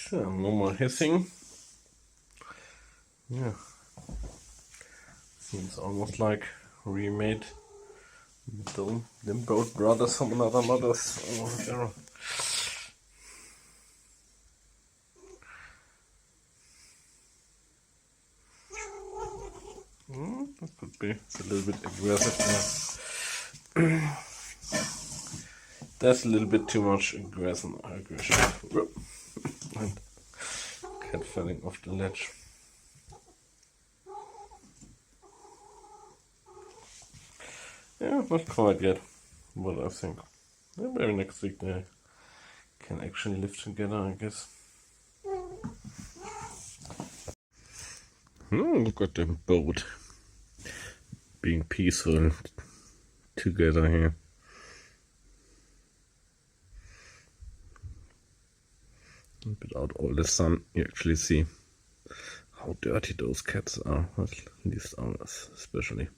Sure, no more hissing. Yeah. Seems almost like remade them both brothers from another mother's or whatever. That could be. It's a little bit aggressive now. That's a little bit too much aggression. And cat falling off the ledge. Yeah, not quite yet, but I think maybe next week they can actually live together, I guess. Look at them both being peaceful together here. Without all the sun, you actually see how dirty those cats are, at least ours especially.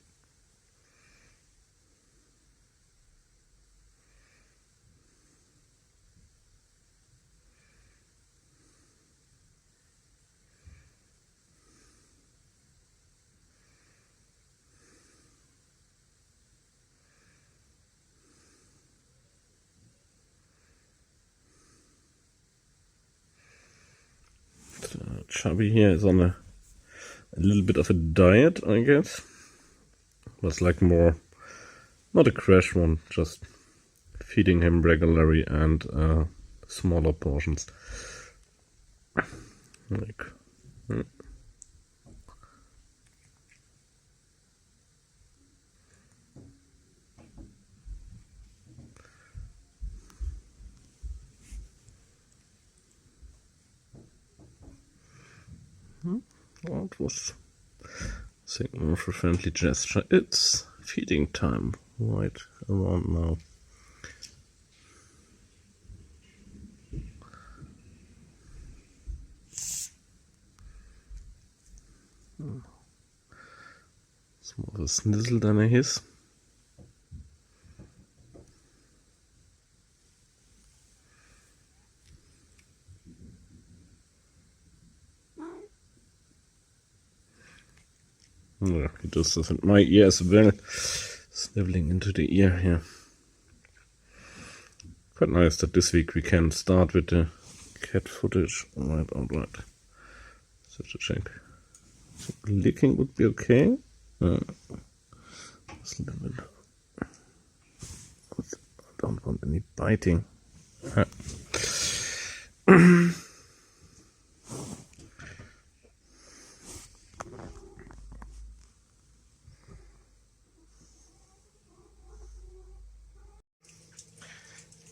Chubby here is on a little bit of a diet, I guess. Was like more, not a crash one, just feeding him regularly and smaller portions. Like, What was signal for friendly gesture? It's feeding time right around now. It's more of a snizzle than a hiss. Yeah, he just doesn't. My ear as well, sniveling into the ear here. Quite nice that this week we can start with the cat footage right outright. Such a check. So licking would be okay. Just a little bit. I don't want any biting.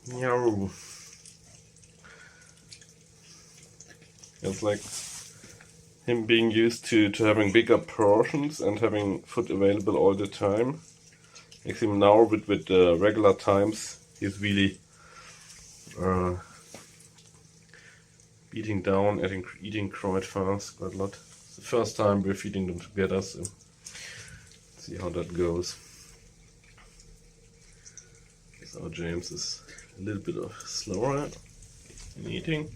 Meow. It's like him being used to having bigger portions and having food available all the time. Makes him now with regular times, he's really beating down, eating quite fast, quite a lot. It's the first time we're feeding them together, so see how that goes. So James is a little bit slower in eating,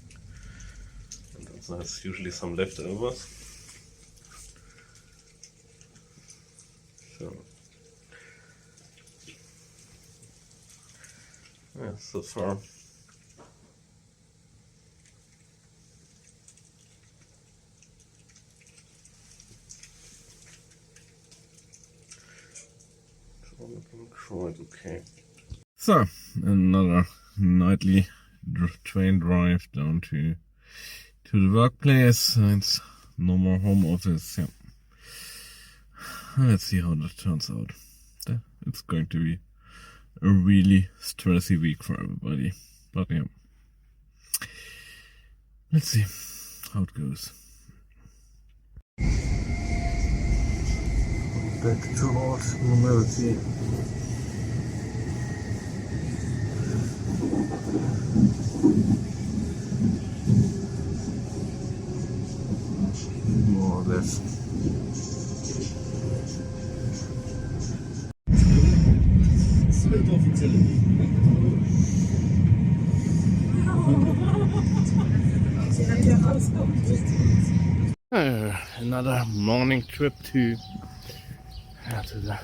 and that's usually some leftovers. So yeah, so far quite okay. So, another nightly train drive down to the workplace. It's no more home office. Yeah. Let's see how that turns out. It's going to be a really stressy week for everybody. But yeah, let's see how it goes. Back towards normality. More or less. Another morning trip to the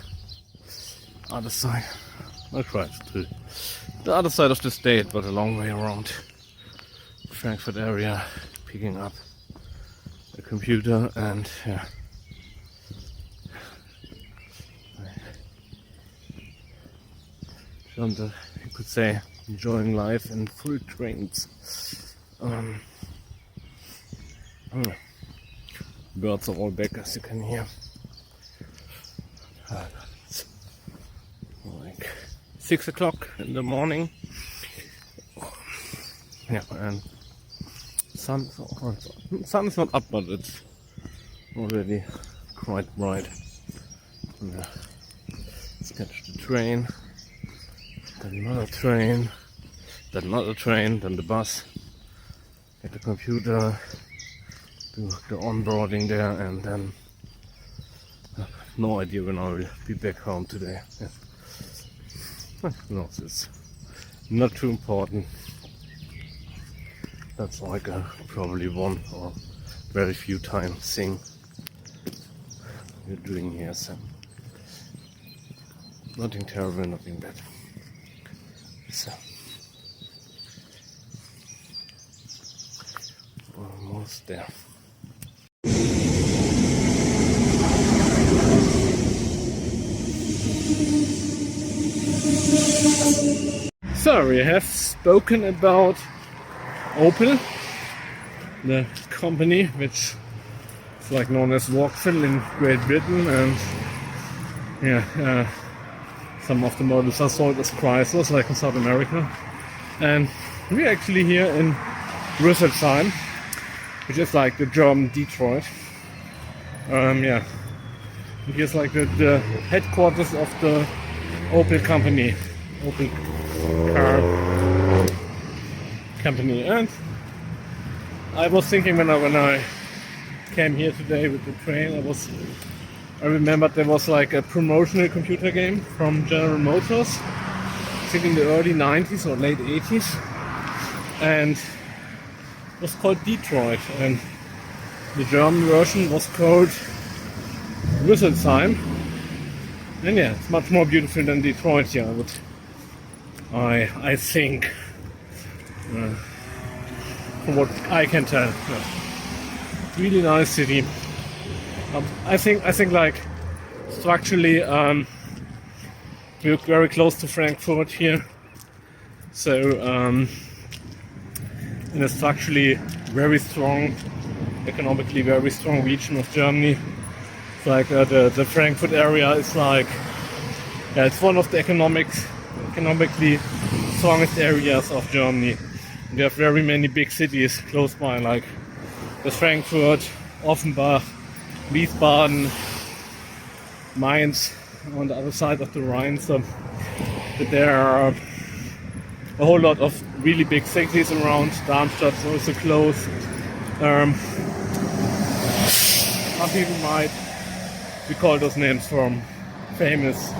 other side. Not right, to the other side of the state, but a long way around Frankfurt area, picking up a computer and you could say enjoying life in full trains. Birds are all back, as you can hear. It's like 6 o'clock in the morning. Yeah, and sun is not up, but it's already quite bright. Let's catch the train, then another train, then another train, then the bus, get the computer, do the onboarding there, and then no idea when I will be back home today. Yeah. No, it's not too important. That's like a probably one or very few times thing we're doing here, so nothing terrible, nothing bad. So almost there. So we have spoken about Opel, the company which is like known as Vauxhall in Great Britain, and some of the models are sold as Chryslers, like in South America. And we're actually here in Rüsselsheim, which is like the German Detroit. And here's like the headquarters of the Opel company, Opel car company. And I was thinking when I came here today with the train, I remembered there was like a promotional computer game from General Motors, I think in the early 90s or late 80s, and it was called Detroit, and the German version was called Rüsselsheim. And yeah, it's much more beautiful than Detroit here, I think, from what I can tell. Yeah. Really nice city. I think like structurally we're very close to Frankfurt here, so in a structurally very strong, economically very strong region of Germany. It's like the Frankfurt area is like, it's one of the economically strongest areas of Germany. We have very many big cities close by, like the Frankfurt, Offenbach, Wiesbaden, Mainz on the other side of the Rhine. So there are a whole lot of really big cities around. Darmstadt is also close. Some people might recall those names from famous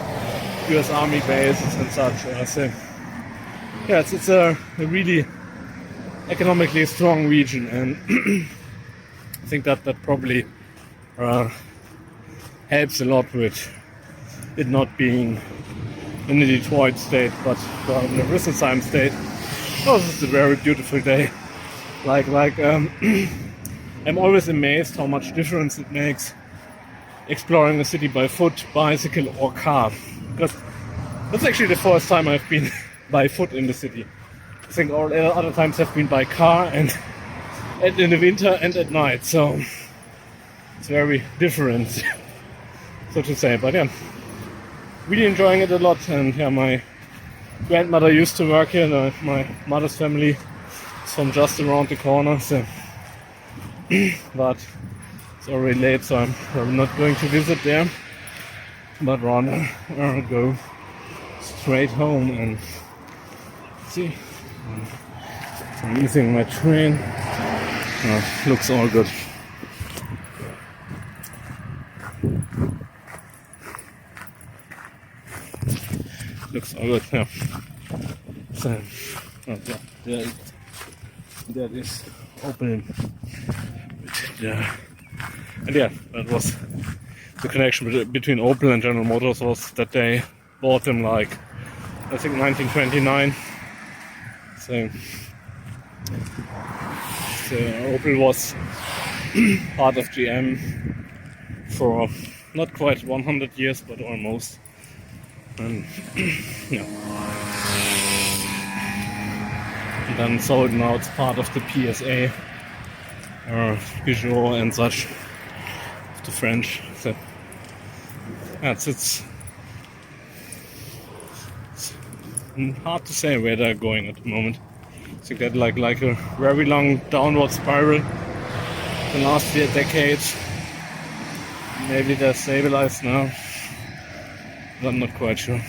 US Army bases and such. So yeah, it's a really economically strong region, and I think that probably helps a lot with it not being in the Detroit state, but in the Rüsselsheim state. Oh, this is a very beautiful day. I'm always amazed how much difference it makes exploring a city by foot, bicycle or car. Because that's actually the first time I've been by foot in the city. I think all other times have been by car, and in the winter and at night. So it's very different, so to say. But yeah, really enjoying it a lot. And yeah, my grandmother used to work here. My mother's family is from just around the corner. So, but it's already late, so I'm probably not going to visit there, but rather go straight home and see. I'm using my train. Looks all good. Looks all good, yeah. So, that is open yeah, and yeah, that was the connection between Opel and General Motors, was that they bought them like, I think, 1929. So Opel was part of GM for not quite 100 years, but almost. And yeah, and then sold, now it's part of the PSA, Peugeot and such, of the French. So yeah, it's hard to say where they're going at the moment. I think that like a very long downward spiral the last decades. Maybe they're stabilized now, but I'm not quite sure.